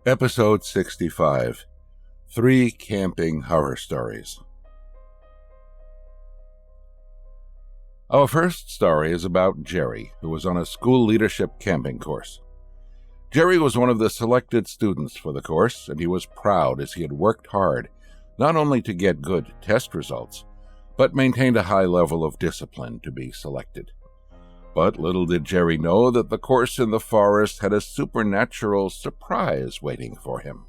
Episode 65, 3 Camping Horror Stories. Our first story is about Jerry, who was on a school leadership camping course. Jerry was one of the selected students for the course, and he was proud as he had worked hard, not only to get good test results, but maintained a high level of discipline to be selected. But little did Jerry know that the course in the forest had a supernatural surprise waiting for him.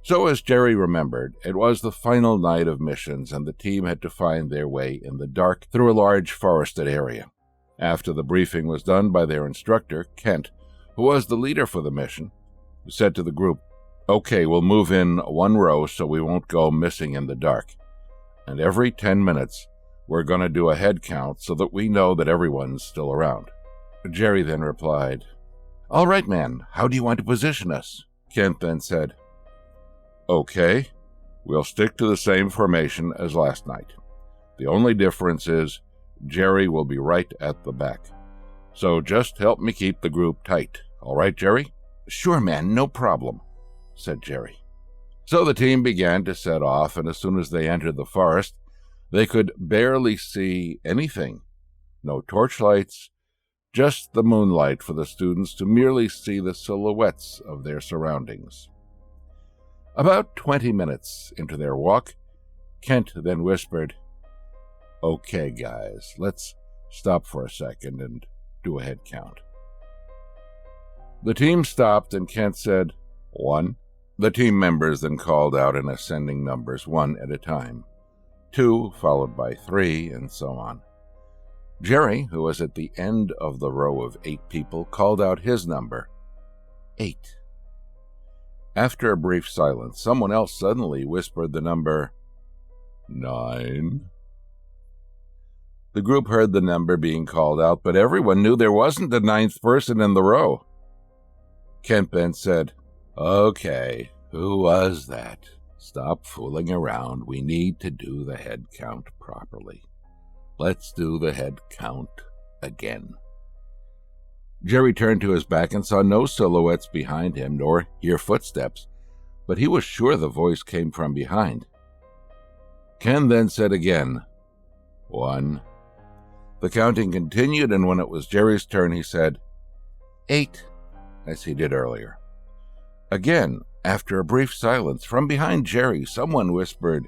So as Jerry remembered, it was the final night of missions and the team had to find their way in the dark through a large forested area. After the briefing was done by their instructor, Kent, who was the leader for the mission, said to the group, "Okay, we'll move in one row so we won't go missing in the dark. And every 10 minutes, we're going to do a head count so that we know that everyone's still around." Jerry then replied, "All right, man, how do you want to position us?" Kent then said, "Okay, we'll stick to the same formation as last night. The only difference is Jerry will be right at the back. So just help me keep the group tight. All right, Jerry?" "Sure, man, no problem," said Jerry. So the team began to set off, and as soon as they entered the forest, they could barely see anything. No torchlights, just the moonlight for the students to merely see the silhouettes of their surroundings. About 20 minutes into their walk, Kent then whispered, "Okay, guys, let's stop for a second and do a head count." The team stopped and Kent said, "1." The team members then called out in ascending numbers, 1 at a time. 2, followed by 3, and so on. Jerry, who was at the end of the row of 8 people, called out his number, 8. After a brief silence, someone else suddenly whispered the number 9. The group heard the number being called out, but everyone knew there wasn't a 9th person in the row. Kent then said, "Okay, who was that? Stop fooling around. We need to do the head count properly. Let's do the head count again." Jerry turned to his back and saw no silhouettes behind him, nor hear footsteps, but he was sure the voice came from behind. Ken then said again, 1. The counting continued, and when it was Jerry's turn, he said, 8, as he did earlier. Again, after a brief silence, from behind Jerry, someone whispered,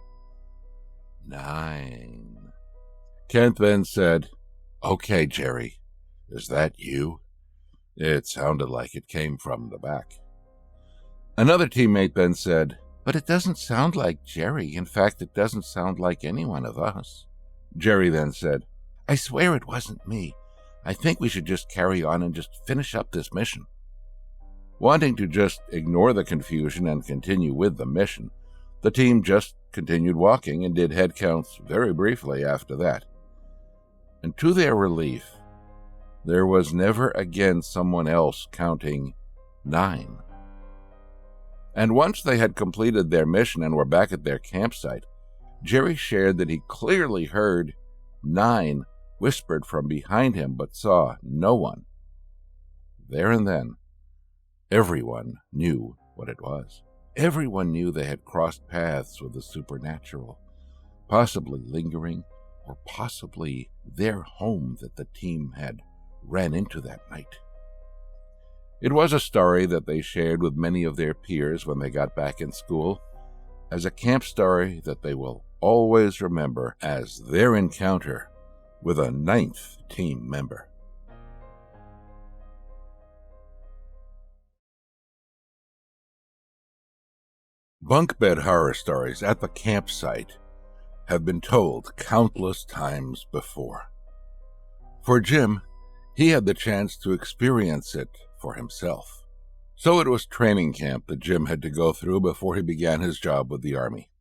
9. Kent then said, "Okay, Jerry, is that you?" It sounded like it came from the back. Another teammate then said, "But it doesn't sound like Jerry. In fact, it doesn't sound like any one of us." Jerry then said, "I swear it wasn't me. I think we should just carry on and just finish up this mission." Wanting to just ignore the confusion and continue with the mission, the team just continued walking and did head counts very briefly after that. And to their relief, there was never again someone else counting 9. And once they had completed their mission and were back at their campsite, Jerry shared that he clearly heard 9 whispered from behind him but saw no one. There and then, everyone knew what it was. Everyone knew they had crossed paths with the supernatural, possibly lingering, or possibly their home that the team had ran into that night. It was a story that they shared with many of their peers when they got back in school, as a camp story that they will always remember as their encounter with a 9th team member. Bunk bed horror stories at the campsite have been told countless times before. For Jim, he had the chance to experience it for himself. So it was training camp that Jim had to go through before he began his job with the Army.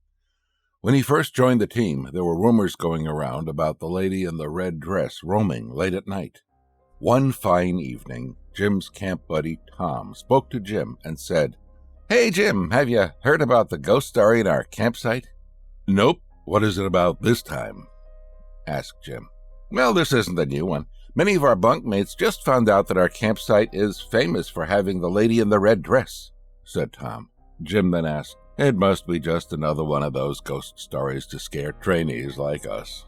When he first joined the team, there were rumors going around about the lady in the red dress roaming late at night. One fine evening, Jim's camp buddy Tom spoke to Jim and said, "Hey, Jim, have you heard about the ghost story in our campsite?" "Nope. What is it about this time?" asked Jim. "Well, this isn't a new one. Many of our bunkmates just found out that our campsite is famous for having the lady in the red dress," said Tom. Jim then asked, "It must be just another one of those ghost stories to scare trainees like us."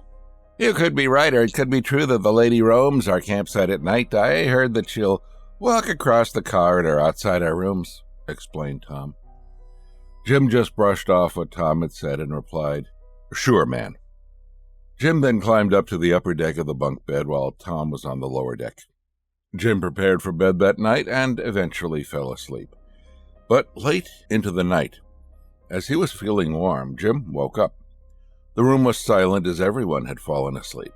"You could be right, or it could be true that the lady roams our campsite at night. I heard that she'll walk across the corridor outside our rooms," explained Tom. Jim just brushed off what Tom had said and replied, "Sure, man." Jim then climbed up to the upper deck of the bunk bed while Tom was on the lower deck. Jim prepared for bed that night and eventually fell asleep. But late into the night, as he was feeling warm, Jim woke up. The room was silent as everyone had fallen asleep.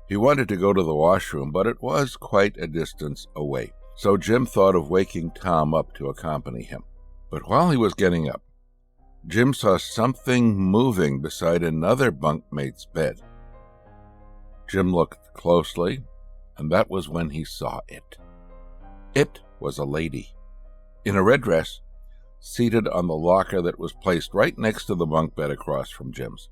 He wanted to go to the washroom, but it was quite a distance away, so Jim thought of waking Tom up to accompany him. But while he was getting up, Jim saw something moving beside another bunkmate's bed. Jim looked closely, and that was when he saw it. It was a lady, in a red dress, seated on the locker that was placed right next to the bunk bed across from Jim's.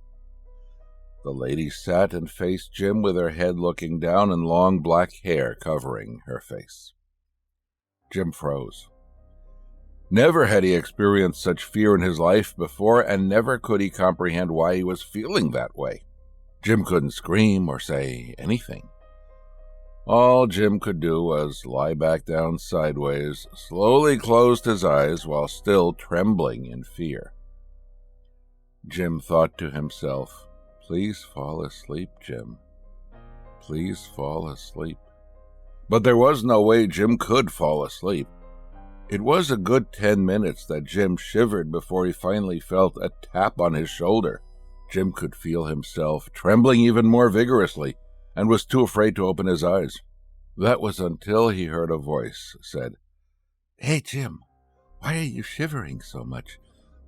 The lady sat and faced Jim with her head looking down and long black hair covering her face. Jim froze. Never had he experienced such fear in his life before, and never could he comprehend why he was feeling that way. Jim couldn't scream or say anything. All Jim could do was lie back down sideways, slowly closed his eyes while still trembling in fear. Jim thought to himself, "Please fall asleep, Jim. Please fall asleep." But there was no way Jim could fall asleep. It was a good 10 minutes that Jim shivered before he finally felt a tap on his shoulder. Jim could feel himself trembling even more vigorously and was too afraid to open his eyes. That was until he heard a voice said, "Hey, Jim, why are you shivering so much?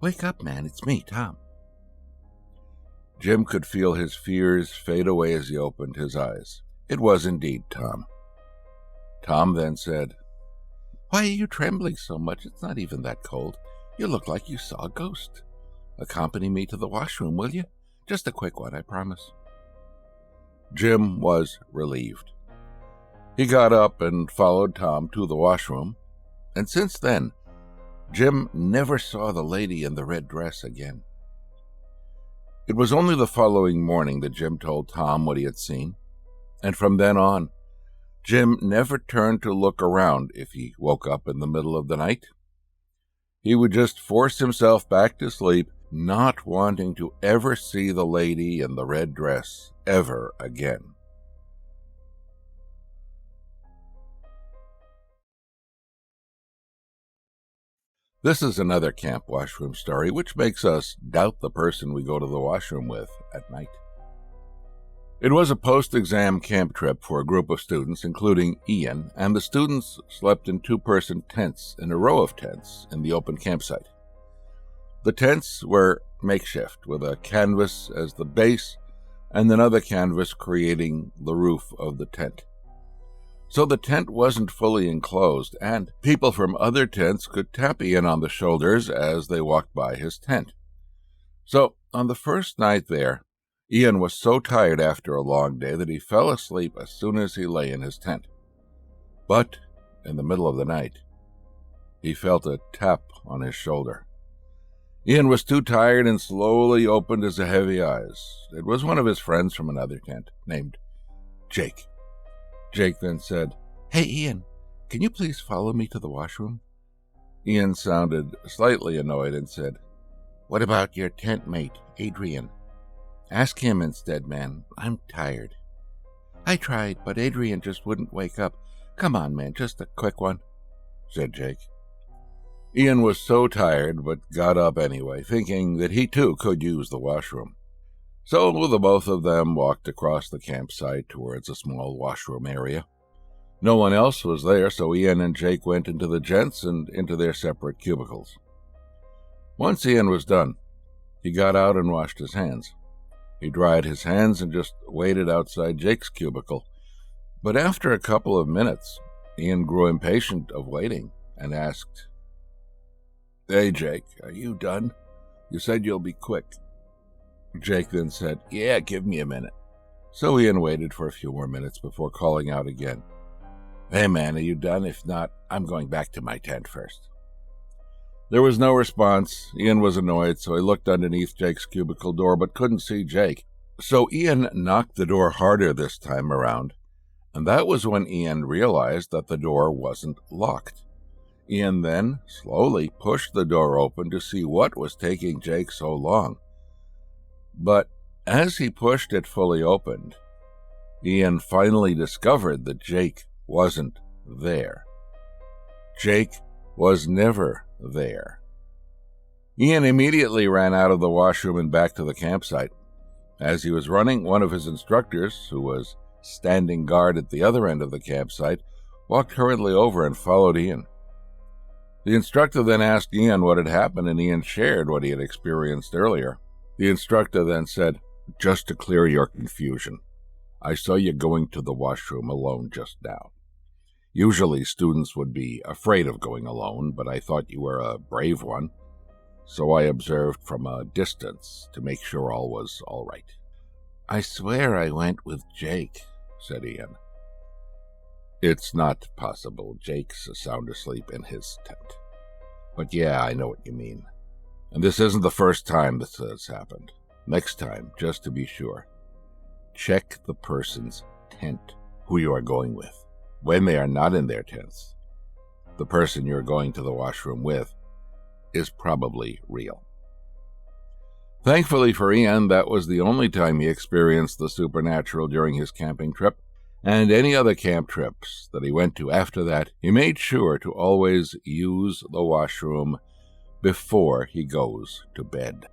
Wake up, man, it's me, Tom." Jim could feel his fears fade away as he opened his eyes. It was indeed Tom. Tom then said, "Why are you trembling so much? It's not even that cold. You look like you saw a ghost. Accompany me to the washroom, will you? Just a quick one, I promise." Jim was relieved. He got up and followed Tom to the washroom, and since then, Jim never saw the lady in the red dress again. It was only the following morning that Jim told Tom what he had seen, and from then on, Jim never turned to look around if he woke up in the middle of the night. He would just force himself back to sleep, not wanting to ever see the lady in the red dress ever again. This is another camp washroom story, which makes us doubt the person we go to the washroom with at night. It was a post-exam camp trip for a group of students, including Ian, and the students slept in two-person tents in a row of tents in the open campsite. The tents were makeshift, with a canvas as the base and another canvas creating the roof of the tent. So the tent wasn't fully enclosed, and people from other tents could tap Ian on the shoulders as they walked by his tent. So, on the first night there, Ian was so tired after a long day that he fell asleep as soon as he lay in his tent. But, in the middle of the night, he felt a tap on his shoulder. Ian was too tired and slowly opened his heavy eyes. It was one of his friends from another tent, named Jake. Jake then said, "Hey, Ian, can you please follow me to the washroom?" Ian sounded slightly annoyed and said, "What about your tent mate, Adrian? Ask him instead, man. I'm tired." "I tried, but Adrian just wouldn't wake up. Come on, man, just a quick one," said Jake. Ian was so tired, but got up anyway, thinking that he too could use the washroom. So the both of them walked across the campsite towards a small washroom area. No one else was there, so Ian and Jake went into the gents and into their separate cubicles. Once Ian was done, he got out and washed his hands. He dried his hands and just waited outside Jake's cubicle. But after a couple of minutes, Ian grew impatient of waiting and asked, "Hey, Jake, are you done? You said you'll be quick." Jake then said, "Yeah, give me a minute." So Ian waited for a few more minutes before calling out again, "Hey, man, are you done? If not, I'm going back to my tent first." There was no response. Ian was annoyed, so he looked underneath Jake's cubicle door but couldn't see Jake. So Ian knocked the door harder this time around, and that was when Ian realized that the door wasn't locked. Ian then slowly pushed the door open to see what was taking Jake so long. But as he pushed it fully opened, Ian finally discovered that Jake wasn't there. Jake was never there. Ian immediately ran out of the washroom and back to the campsite. As he was running, one of his instructors, who was standing guard at the other end of the campsite, walked hurriedly over and followed Ian. The instructor then asked Ian what had happened, and Ian shared what he had experienced earlier. The instructor then said, "Just to clear your confusion, I saw you going to the washroom alone just now. Usually students would be afraid of going alone, but I thought you were a brave one, so I observed from a distance to make sure all was all right." "I swear I went with Jake," said Ian. "It's not possible. Jake's sound asleep in his tent. But yeah, I know what you mean. And this isn't the first time this has happened. Next time, just to be sure, check the person's tent who you are going with. When they are not in their tents, the person you're going to the washroom with is probably real." Thankfully for Ian, that was the only time he experienced the supernatural during his camping trip, and any other camp trips that he went to after that, he made sure to always use the washroom before he goes to bed.